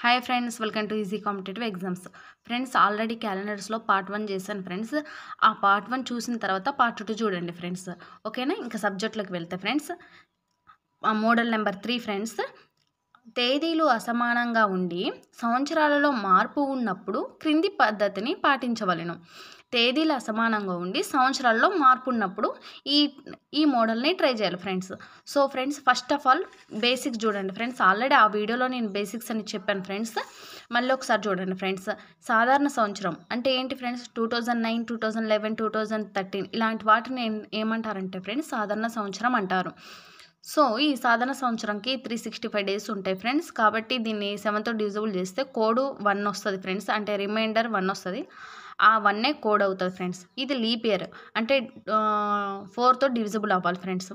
Hi friends, welcome to easy competitive exams. Friends, already క్యాలెండర్స్లో part 1 చేశాను friends. ఆ part 1 చూసిన తర్వాత పార్ట్ 2 చూడండి ఫ్రెండ్స్. ఓకేనా? ఇంకా సబ్జెక్ట్లోకి వెళ్తే ఫ్రెండ్స్, మోడల్ నెంబర్ 3 ఫ్రెండ్స్, తేదీలు అసమానంగా ఉండి సంవత్సరాలలో మార్పు ఉన్నప్పుడు క్రింది పద్ధతిని పాటించవలెను. తేదీలు అసమానంగా ఉండి సంవత్సరాల్లో మార్పు ఉన్నప్పుడు ఈ మోడల్ని ట్రై చేయాలి friends. So friends, first of all basics చూడండి ఫ్రెండ్స్. ఆల్రెడీ ఆ వీడియోలో నేను బేసిక్స్ అని చెప్పాను ఫ్రెండ్స్. మళ్ళీ ఒకసారి చూడండి ఫ్రెండ్స్. సాధారణ సంవత్సరం అంటే ఏంటి ఫ్రెండ్స్? 2009, 2011, 2013 ఇలాంటి వాటిని ఏమంటారంటే ఫ్రెండ్స్, సాధారణ సంవత్సరం అంటారు. సో ఈ సాధారణ సంవత్సరంకి 365 డేస్ ఉంటాయి ఫ్రెండ్స్. కాబట్టి దీన్ని 7తో డివిజిబుల్ చేస్తే కోడ్ 1 వస్తుంది ఫ్రెండ్స్. అంటే రిమైండర్ 1 వస్తుంది. ఆ 1 కోడ్ అవుతుంది ఫ్రెండ్స్. ఇది లీప్ ఇయర్ అంటే 4తో డివిజిబుల్ అవ్వాలి ఫ్రెండ్స్.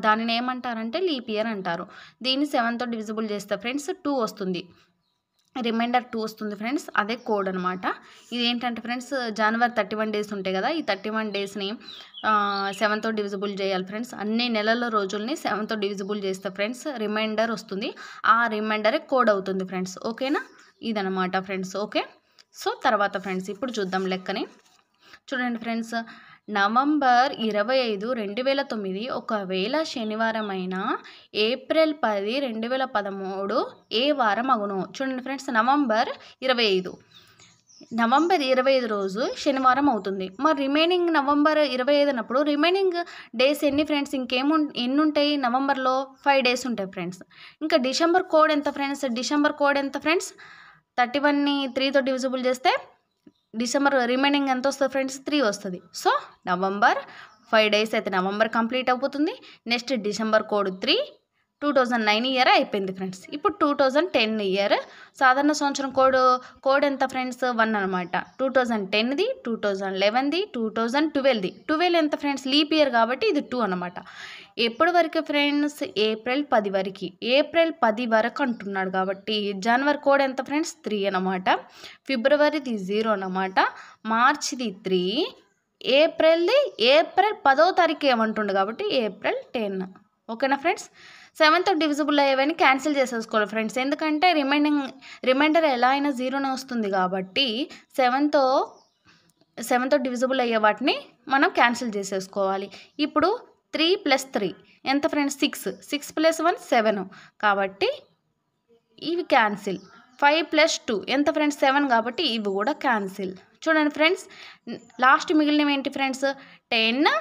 దానిని ఏమంటారంటే లీప్ ఇయర్ అంటారు. దీన్ని 7తో డివిజిబుల్ చేస్తే ఫ్రెండ్స్ 2 వస్తుంది. రిమైండర్ 2 వస్తుంది ఫ్రెండ్స్. అదే కోడ్ అనమాట. ఇది ఏంటంటే ఫ్రెండ్స్, జనవరి 31 డేస్ ఉంటాయి కదా, ఈ 31 డేస్ని 7తో డివిజిబుల్ చేయాలి ఫ్రెండ్స్. అన్ని నెలల రోజుల్ని 7తో డివిజిబుల్ చేస్తే ఫ్రెండ్స్ రిమైండర్ వస్తుంది. ఆ రిమైండరే కోడ్ అవుతుంది ఫ్రెండ్స్. ఓకేనా? ఇదనమాట ఫ్రెండ్స్. ఓకే. సో తర్వాత ఫ్రెండ్స్, ఇప్పుడు చూద్దాం లెక్కని. చూడండి ఫ్రెండ్స్, నవంబర్ 25, 2009 ఒకవేళ శనివారం అయినా ఏప్రిల్ 10, 2013 ఏ వారం అగును? చూడండి ఫ్రెండ్స్, నవంబర్ 25 రోజు శనివారం అవుతుంది. మరి రిమైనింగ్ నవంబర్ 25 అన్నప్పుడు రిమైనింగ్ డేస్ ఎన్ని ఫ్రెండ్స్? ఎన్ని ఉంటాయి నవంబర్లో? 5 డేస్ ఉంటాయి ఫ్రెండ్స్. ఇంకా డిసెంబర్ కోడ్ ఎంత ఫ్రెండ్స్? డిసెంబర్ కోడ్ ఎంత ఫ్రెండ్స్? 31ని 3తో డివిజిబుల్ చేస్తే డిసెంబర్ రిమైనింగ్ ఎంత వస్తుంది ఫ్రెండ్స్? 3 వస్తుంది. సో నవంబర్ 5 డేస్ అయితే నవంబర్ కంప్లీట్ అయిపోతుంది. నెక్స్ట్ డిసెంబర్ కోడ్ 3, 2009 ఇయర్ అయిపోయింది ఫ్రెండ్స్. ఇప్పుడు 2010 ఇయర్ సాధారణ సంవత్సరం కోడ్ ఎంత ఫ్రెండ్స్? 1 అనమాట. 2010ది, 2011ది, 2012ది. 12 ఎంత ఫ్రెండ్స్? లీప్ ఇయర్ కాబట్టి ఇది 2 అనమాట. ఎప్పటి వరకు ఫ్రెండ్స్? ఏప్రిల్ 10 వరకు. ఏప్రిల్ 10 వరకు అంటున్నాడు కాబట్టి జనవరి కోడ్ ఎంత ఫ్రెండ్స్? 3 అనమాట. ఫిబ్రవరిది 0 అనమాట. మార్చిది 3. ఏప్రిల్ 10వ తారీఖు ఏమంటుండు కాబట్టి ఏప్రిల్ 10. ఓకేనా ఫ్రెండ్స్? 7తో డివిజిబుల్ అయ్యేవని క్యాన్సిల్ చేసేసుకోవాలి ఫ్రెండ్స్. ఎందుకంటే రిమైండర్ ఎలా అయినా 0నే వస్తుంది కాబట్టి 7తో డివిజిబుల్ అయ్యే వాటిని మనం క్యాన్సిల్ చేసేసుకోవాలి. ఇప్పుడు 3 + 3 ఎంత ఫ్రెండ్స్? 6. 6 + 1 7 కాబట్టి ఇవి క్యాన్సిల్. 5 + 2 ఎంత ఫ్రెండ్స్? 7 కాబట్టి ఇవి కూడా క్యాన్సిల్. చూడండి ఫ్రెండ్స్, లాస్ట్ మిగిలినవి ఏంటి ఫ్రెండ్స్? 10,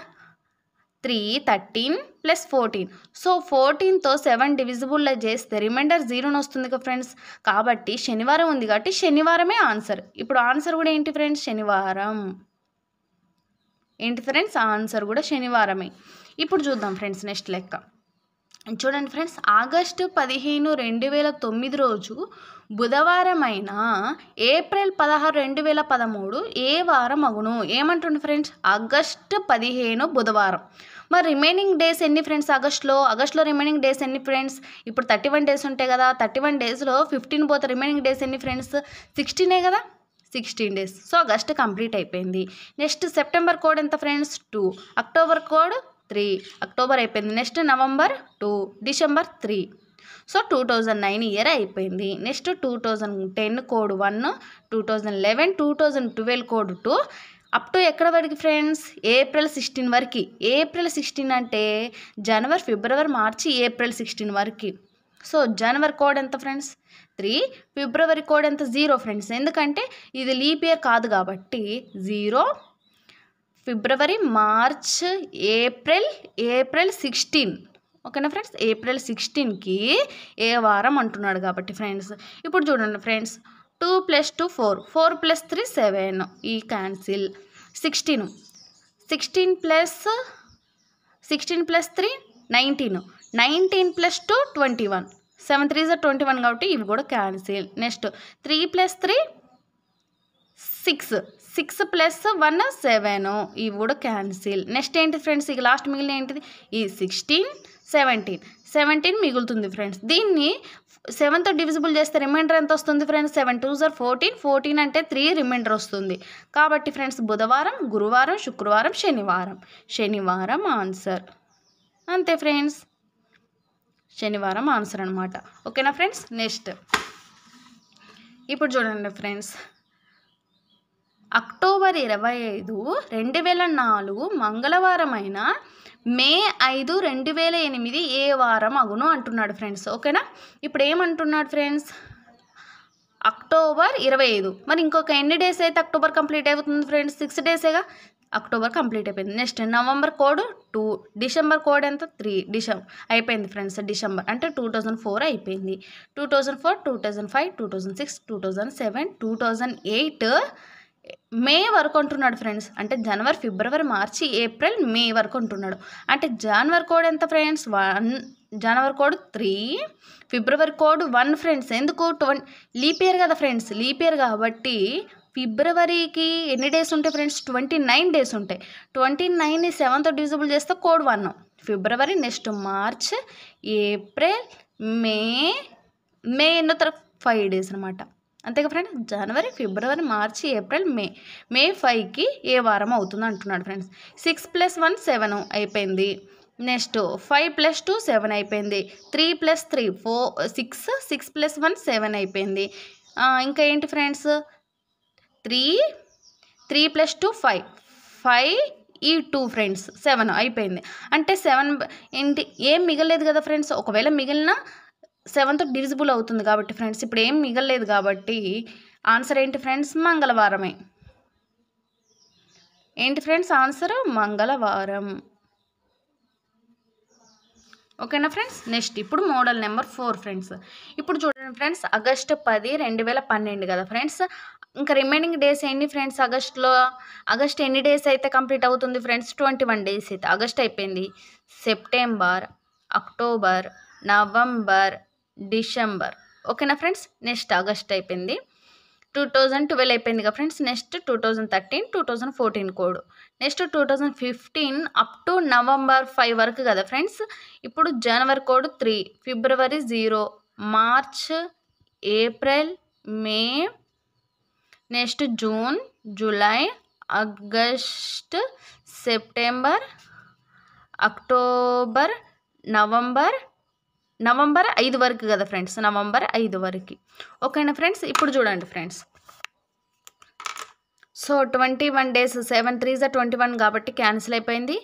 3, 13 + 14. సో 14తో 7 డివిజిబుల్ చేస్తే రిమైండర్ 0 వస్తుంది కదా ఫ్రెండ్స్. కాబట్టి శనివారం ఉంది కాబట్టి శనివారమే ఆన్సర్. ఇప్పుడు ఆన్సర్ కూడా ఏంటి ఫ్రెండ్స్? శనివారం. ఏంటి ఫ్రెండ్స్? ఆన్సర్ కూడా శనివారమే. ఇప్పుడు చూద్దాం ఫ్రెండ్స్ నెక్స్ట్ లెక్క. చూడండి ఫ్రెండ్స్, ఆగస్టు 15, 2009 రోజు బుధవారం అయినా ఏప్రిల్ 16, 2013 ఏ వారం అగును? ఏమంటుండే ఫ్రెండ్స్? ఆగస్టు 15 బుధవారం. మరి రిమైనింగ్ డేస్ ఎన్ని ఫ్రెండ్స్? ఆగస్టులో రిమైనింగ్ డేస్ ఎన్ని ఫ్రెండ్స్? ఇప్పుడు 31 డేస్ ఉంటాయి కదా, 31 డేస్లో 15 పోతే రిమైనింగ్ డేస్ ఎన్ని ఫ్రెండ్స్? 16 కదా, 16 డేస్. సో ఆగస్ట్ కంప్లీట్ అయిపోయింది. నెక్స్ట్ సెప్టెంబర్ కోడ్ ఎంత ఫ్రెండ్స్? 2. October code 3. అక్టోబర్ అయిపోయింది. Next November 2, December 3. So 2009 year అయిపోయింది. Next 2010 code 1, 2011, 2012 code 2, up to ఎక్కడ వరకు ఫ్రెండ్స్? ఏప్రిల్ 16 వరకు. ఏప్రిల్ 16 అంటే జనవరి, ఫిబ్రవరి, మార్చి, ఏప్రిల్ 16 వరకు. సో జనవరి కోడ్ ఎంత ఫ్రెండ్స్? 3. ఫిబ్రవరి కోడ్ ఎంత? 0 ఫ్రెండ్స్. ఎందుకంటే ఇది లీప్ ఇయర్ కాదు కాబట్టి 0. ఫిబ్రవరి, మార్చ్, ఏప్రిల్ 16. ఓకేనా ఫ్రెండ్స్? ఏప్రిల్ 16కి ఏ వారం అంటున్నాడు కాబట్టి ఫ్రెండ్స్. ఇప్పుడు చూడండి ఫ్రెండ్స్, 2 + 2 4, 4 + 3 7, ఈ క్యాన్సిల్. 16 + 3 19, 19 + 2 21, 7 3s 21 కాబట్టి ఇవి కూడా క్యాన్సిల్. నెక్స్ట్ 3 + 3 6, 6 + 1 7, ఇవి కూడా క్యాన్సిల్. నెక్స్ట్ ఏంటి ఫ్రెండ్స్? ఇక లాస్ట్ మిగిలిన ఏంటిది? ఈ 16, 17 మిగులుతుంది ఫ్రెండ్స్. దీన్ని 7తో డివిజిబుల్ చేస్తే రిమైండర్ ఎంత వస్తుంది ఫ్రెండ్స్? 7 2s 14, 14 అంటే 3 రిమైండర్ వస్తుంది. కాబట్టి ఫ్రెండ్స్ బుధవారం, గురువారం, శుక్రవారం, శనివారం ఆన్సర్. అంతే ఫ్రెండ్స్, శనివారం ఆన్సర్ అనమాట. ఓకేనా ఫ్రెండ్స్? నెక్స్ట్ ఇప్పుడు చూడండి ఫ్రెండ్స్, అక్టోబర్ 25, 2004 మంగళవారం అయిన మే 5, 2008 ఏ వారం అగును అంటున్నాడు ఫ్రెండ్స్. ఓకేనా. ఇప్పుడు ఏమంటున్నాడు ఫ్రెండ్స్, అక్టోబర్ 25. మరి ఇంకొక ఎన్ని డేస్ అయితే అక్టోబర్ కంప్లీట్ అవుతుంది ఫ్రెండ్స్? 6 డేసేగా. అక్టోబర్ కంప్లీట్ అయిపోయింది. Next November code 2, December code ఎంత 3, అయిపోయింది ఫ్రెండ్స్. డిసెంబర్ అంటే 2004 అయిపోయింది. 2004, 2005, 2006, 2007, 2008 మే వరకు అంటున్నాడు ఫ్రెండ్స్. అంటే జనవరి, ఫిబ్రవరి, మార్చి, ఏప్రిల్, మే వరకు అంటున్నాడు. అంటే జనవరి కోడ్ ఎంత ఫ్రెండ్స్? 1, జనవరి కోడ్ 3, ఫిబ్రవరి కోడ్ 1 ఫ్రెండ్స్. ఎందుకు? లీప్ ఇయర్ కదా ఫ్రెండ్స్. లీప్ ఇయర్ కాబట్టి ఫిబ్రవరికి ఎన్ని డేస్ ఉంటాయి ఫ్రెండ్స్? 29 డేస్ ఉంటాయి. 29ని 7తో డివిజిబుల్ చేస్తే కోడ్ 1. ఫిబ్రవరి, నెక్స్ట్ మార్చ్, ఏప్రిల్, మే ఎన్నో తర్వాత 5 డేస్ అనమాట. అంతేగా ఫ్రెండ్స్. జనవరి, ఫిబ్రవరి, మార్చి, ఏప్రిల్, మే 5కి ఏ వారం అవుతుంది అంటున్నాడు ఫ్రెండ్స్. 6 + 1 7 అయిపోయింది. నెక్స్ట్ 5 + 2 7 అయిపోయింది. 3 + 3 4 6, 6 + 1 7 అయిపోయింది. ఇంకా ఏంటి ఫ్రెండ్స్? 3 + 2 5, 5 ఈ 2 ఫ్రెండ్స్ 7 అయిపోయింది. అంటే 7 ఏంటి, ఏం మిగలేదు కదా ఫ్రెండ్స్. ఒకవేళ మిగిలిన 7తో డివిజిబుల్ అవుతుంది కాబట్టి ఫ్రెండ్స్. ఇప్పుడు ఏం మిగలలేదు కాబట్టి ఆన్సర్ ఏంటి ఫ్రెండ్స్? మంగళవారమే. ఏంటి ఫ్రెండ్స్ ఆన్సర్? మంగళవారం. ఓకేనా ఫ్రెండ్స్. నెక్స్ట్ ఇప్పుడు మోడల్ నెంబర్ 4 ఫ్రెండ్స్. ఇప్పుడు చూడండి ఫ్రెండ్స్, ఆగస్టు 10, 2012 కదా ఫ్రెండ్స్. ఇంకా రిమైనింగ్ డేస్ ఎన్ని ఫ్రెండ్స్? ఆగస్ట్ ఎన్ని డేస్ అయితే కంప్లీట్ అవుతుంది ఫ్రెండ్స్? 21 డేస్ అయితే ఆగస్ట్ అయిపోయింది. September, October, November, December. ఓకేనా ఫ్రెండ్స్. నెక్స్ట్ ఆగస్ట్ అయిపోయింది. 2012 అయిపోయింది కదా friends. Next 2013, 2014 code. Next 2015 up to November 5 వరకు కదా ఫ్రెండ్స్. ఇప్పుడు జనవరి కోడ్ 3, ఫిబ్రవరి 0, మార్చ్, ఏప్రిల్, మే, next June, July, August, September, October, November 5 వరకు కదా ఫ్రెండ్స్. నవంబర్ 5 వరకు. ఓకేనా ఫ్రెండ్స్. ఇప్పుడు చూడండి ఫ్రెండ్స్, సో 21 డేస్ 7 3s 21 కాబట్టి క్యాన్సిల్ అయిపోయింది.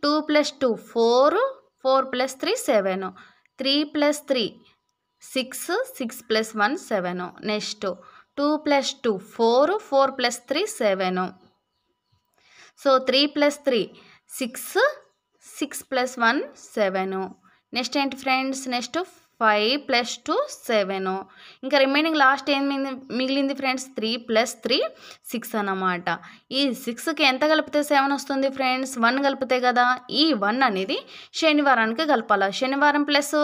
2 + 2 4, 4 + 3 7, 3 + 3 6, 6 + 1 7. నెక్స్ట్ 2 + 2 4, 4 + 3 7. సో 3 + 3 6, 6 + 1 7. నెక్స్ట్ ఏంటి ఫ్రెండ్స్? నెక్స్ట్ 5 + 2 7. ఇంకా రిమైనింగ్ లాస్ట్ ఏం మిగిలింది ఫ్రెండ్స్? 3 + 3 6 అన్నమాట. ఈ 6కి ఎంత కలిపితే 7 వస్తుంది ఫ్రెండ్స్? 1 కలిపితే కదా. ఈ 1 అనేది శనివారానికి కలపాలి. శనివారం ప్లస్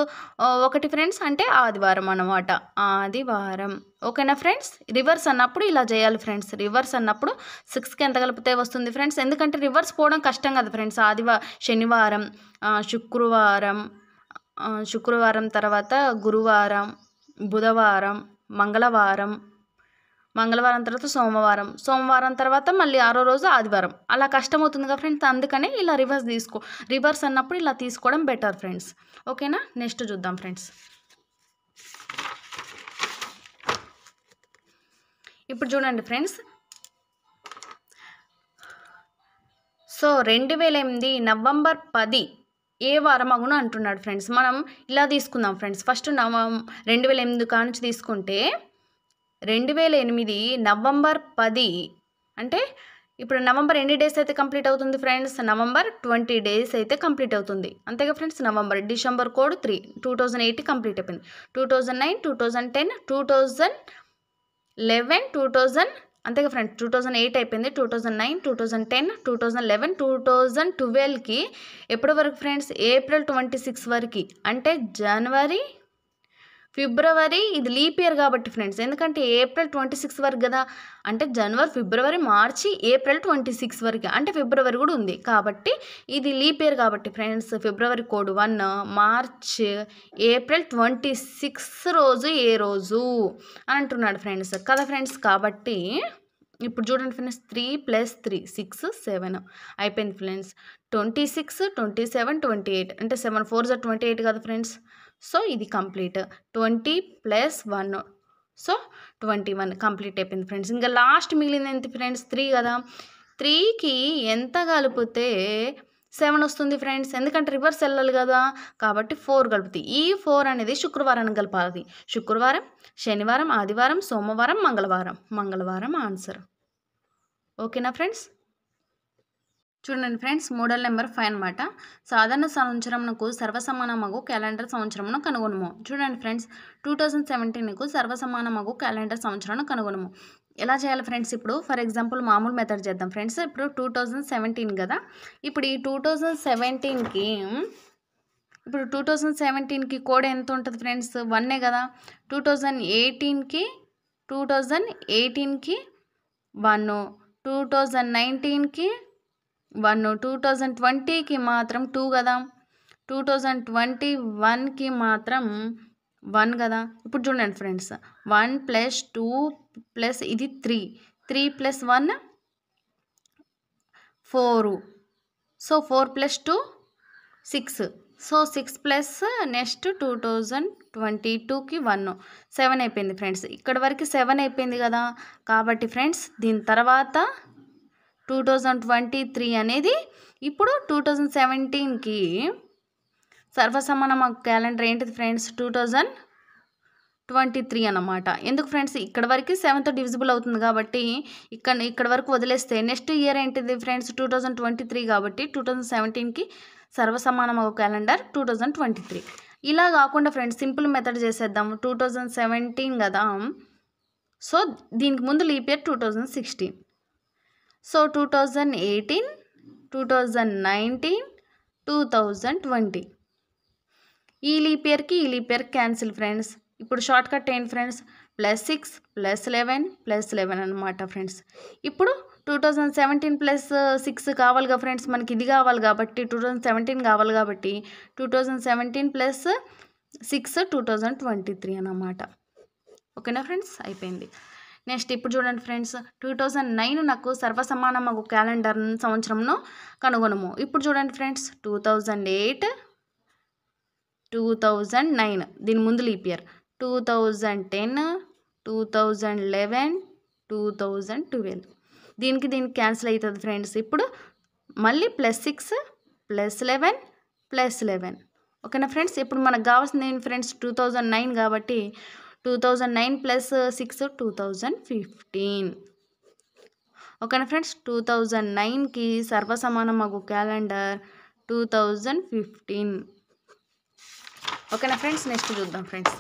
1 ఫ్రెండ్స్ అంటే ఆదివారం అన్నమాట. ఆదివారం. ఓకేనా ఫ్రెండ్స్. రివర్స్ అన్నప్పుడు ఇలా చేయాలి ఫ్రెండ్స్. రివర్స్ అన్నప్పుడు 6కి ఎంత కలిపితే వస్తుంది ఫ్రెండ్స్? ఎందుకంటే రివర్స్ పోవడం కష్టం కదా ఫ్రెండ్స్. శనివారం, శుక్రవారం తర్వాత గురువారం, బుధవారం, మంగళవారం తర్వాత సోమవారం తర్వాత మళ్ళీ 6వ రోజు ఆదివారం. అలా కష్టమవుతుంది కదా ఫ్రెండ్స్. అందుకనే ఇలా రివర్స్ అన్నప్పుడు ఇలా తీసుకోవడం బెటర్ ఫ్రెండ్స్. ఓకేనా. నెక్స్ట్ చూద్దాం ఫ్రెండ్స్. ఇప్పుడు చూడండి ఫ్రెండ్స్, సో 2008 నవంబర్ 10 ఏ వారం అగును అంటున్నాడు ఫ్రెండ్స్. మనం ఇలా తీసుకుందాం ఫ్రెండ్స్. ఫస్ట్ 2008 కానుంచి తీసుకుంటే 2008 నవంబర్ 10 అంటే ఇప్పుడు నవంబర్ ఎన్ని డేస్ అయితే కంప్లీట్ అవుతుంది ఫ్రెండ్స్? నవంబర్ 20 డేస్ అయితే కంప్లీట్ అవుతుంది. అంతేగా friends. November, December code 3, 2008 complete అయిపోయింది. 2009, 2010, 2011, 2000 అంతేగా ఫ్రెండ్స్. 2008 అయిపోయింది. 2009, 2010, 2011, 2012కి ఎప్పటి వరకు ఫ్రెండ్స్? ఏప్రిల్ 26 వరకు. అంటే జనవరి, ఫిబ్రవరి, ఇది లీప్ ఇయర్ కాబట్టి ఫ్రెండ్స్. ఎందుకంటే ఏప్రిల్ 26 వరకు కదా. అంటే జనవరి, ఫిబ్రవరి, మార్చి, ఏప్రిల్ 26 వరకు. అంటే ఫిబ్రవరి కూడా ఉంది కాబట్టి ఇది లీప్ ఇయర్ కాబట్టి ఫ్రెండ్స్. ఫిబ్రవరి కోడ్ 1, మార్చ్, ఏప్రిల్ 26 రోజు ఏ రోజు అని అంటున్నాడు ఫ్రెండ్స్ కదా ఫ్రెండ్స్. కాబట్టి ఇప్పుడు చూడండి ఫ్రెండ్స్, 3 + 3 6 7 అయిపోయింది ఫ్రెండ్స్. 26, 27, 28 అంటే 7 4s 28 కదా ఫ్రెండ్స్. సో ఇది కంప్లీట్. 20 + 1 సో 21 కంప్లీట్ అయిపోయింది ఫ్రెండ్స్. ఇంకా లాస్ట్ మిగిలింది ఎంత ఫ్రెండ్స్? 3 కదా. 3కి ఎంత కలిపితే 7 వస్తుంది ఫ్రెండ్స్. ఎందుకంటే రివర్స్ వెళ్ళాలి కదా, కాబట్టి 4 కలుపుతాయి. ఈ 4 అనేది శుక్రవారానికి కలపాలి. శుక్రవారం, శనివారం, ఆదివారం, సోమవారం, మంగళవారం ఆన్సర్. ఓకేనా ఫ్రెండ్స్? చూడండి ఫ్రెండ్స్, మోడల్ నెంబర్ 5 అనమాట. సాధారణ సంవత్సరమునకు సర్వసమానమగు క్యాలెండర్ సంవత్సరమును కనుగొనుము. చూడండి ఫ్రెండ్స్, 2017కు సర్వసమానమగు క్యాలెండర్ సంవత్సరాన్ని కనుగొనుము. ఎలా చేయాలి ఫ్రెండ్స్? ఇప్పుడు ఫర్ ఎగ్జాంపుల్ మామూలు మెథడ్ చేద్దాం ఫ్రెండ్స్. ఇప్పుడు 2017 కదా. ఇప్పుడు ఈ 2017కి కోడ్ ఎంత ఉంటుంది ఫ్రెండ్స్? 1 కదా. 2018కి 1, 2019కి 1, 2020కి మాత్రం 2 కదా. 2021కి మాత్రం 1 కదా. ఇప్పుడు చూడండి ఫ్రెండ్స్, 1 + 2 ప్లస్ ఇది 3 + 1 4. సో 4 + 2 6. సో 6 ప్లస్ నెక్స్ట్ 2022కి 1 7 అయిపోయింది ఫ్రెండ్స్. ఇక్కడ వరకు 7 అయిపోయింది కదా. కాబట్టి ఫ్రెండ్స్ దీని తర్వాత 2023 అనేది ఇప్పుడు 2017కి సర్వసమాన క్యాలెండర్ ఏంటిది ఫ్రెండ్స్? 2023 అన్నమాట. ఎందుకు ఫ్రెండ్స్? ఇక్కడ వరకు 7తో డివిజిబుల్ అవుతుంది కాబట్టి ఇక్కడ వరకు వదిలేస్తే నెక్స్ట్ ఇయర్ ఏంటిది ఫ్రెండ్స్? 2023 కాబట్టి 2017కి సర్వసమాన క్యాలెండర్ 2023. ఇలా కాకుండా ఫ్రెండ్స్ సింపుల్ మెథడ్ చేసేద్దాం. 2017 కదా. సో దీనికి ముందు లీప్ ఇయర్ 2016. సో 2018, 2019, 2020. ఈ లీప్ ఇయర్ క్యాన్సిల్ ఫ్రెండ్స్. ఇప్పుడు షార్ట్ కట్ ఏంటి ఫ్రెండ్స్? +6 + 11 అనమాట ఫ్రెండ్స్. ఇప్పుడు 2017 + 6 కావాలిగా ఫ్రెండ్స్, మనకి ఇది కావాలి కాబట్టి 2017 కావాలి కాబట్టి 2017 + 6 2023 అన్నమాట. ఓకేనా ఫ్రెండ్స్? అయిపోయింది. నెక్స్ట్ ఇప్పుడు చూడండి ఫ్రెండ్స్, 2009 నాకు సర్వసమానమగు క్యాలెండర్ సంవత్సరంను కనుగొనము. ఇప్పుడు చూడండి ఫ్రెండ్స్, 2008, 2009 దీని ముందు లీప్ ఇయర్, 2010, 2011, 2012. దీనికి క్యాన్సిల్ అవుతుంది ఫ్రెండ్స్. ఇప్పుడు మళ్ళీ +6 + 11 + 11. ఓకేనా ఫ్రెండ్స్? ఇప్పుడు మనకు కావాల్సింది ఏంటి ఫ్రెండ్స్? 2009 కాబట్టి 2009 + 6 2015. ఓకేనా ఫ్రెండ్స్? 2009కి సర్వసమానమగు క్యాలెండర్ 2015. ఓకేనా ఫ్రెండ్స్? నెక్స్ట్ చూద్దాం ఫ్రెండ్స్.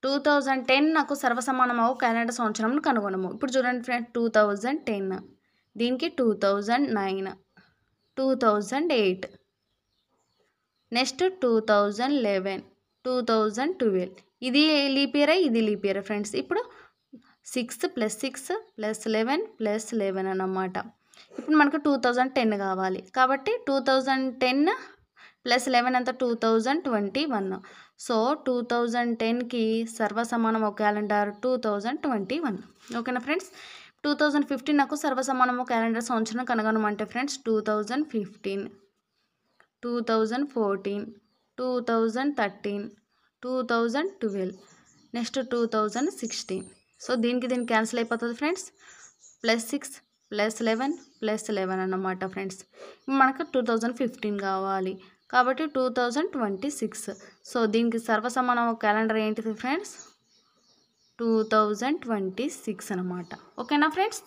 2010 నాకు సర్వసమానమగు క్యాలెండర్ సంవత్సరం కనుగొనము. ఇప్పుడు చూడండి ఫ్రెండ్స్, 2010 దీనికి 2009, 2008, నెక్స్ట్ 2011, 2012. ఇది లీప్ ఇయర్ ఫ్రెండ్స్. ఇప్పుడు 6 + 6 + 11 + 11 అన్నమాట. ఇప్పుడు మనకు 2010 కావాలి కాబట్టి 2010 + 11 అంతా 2021. సో 2010కి సర్వసమానము క్యాలెండర్ 2021. ఓకేనా ఫ్రెండ్స్? 2015 నాకు సర్వసమానము క్యాలెండర్ సంవత్సరం కనుగొనమంటే ఫ్రెండ్స్ 2015, 2014, 2013, 2012, నెక్స్ట్ 2016. సో దీనికి క్యాన్సిల్ అయిపోతుంది ఫ్రెండ్స్. +6 + 11 + 11 అన్నమాట ఫ్రెండ్స్. మనకు 2015 కావాలి కాబట్టి 2026. సో దీనికి సర్వసమాన క్యాలెండర్ ఏంటిది ఫ్రెండ్స్? 2026 అన్నమాట. ఓకేనా ఫ్రెండ్స్?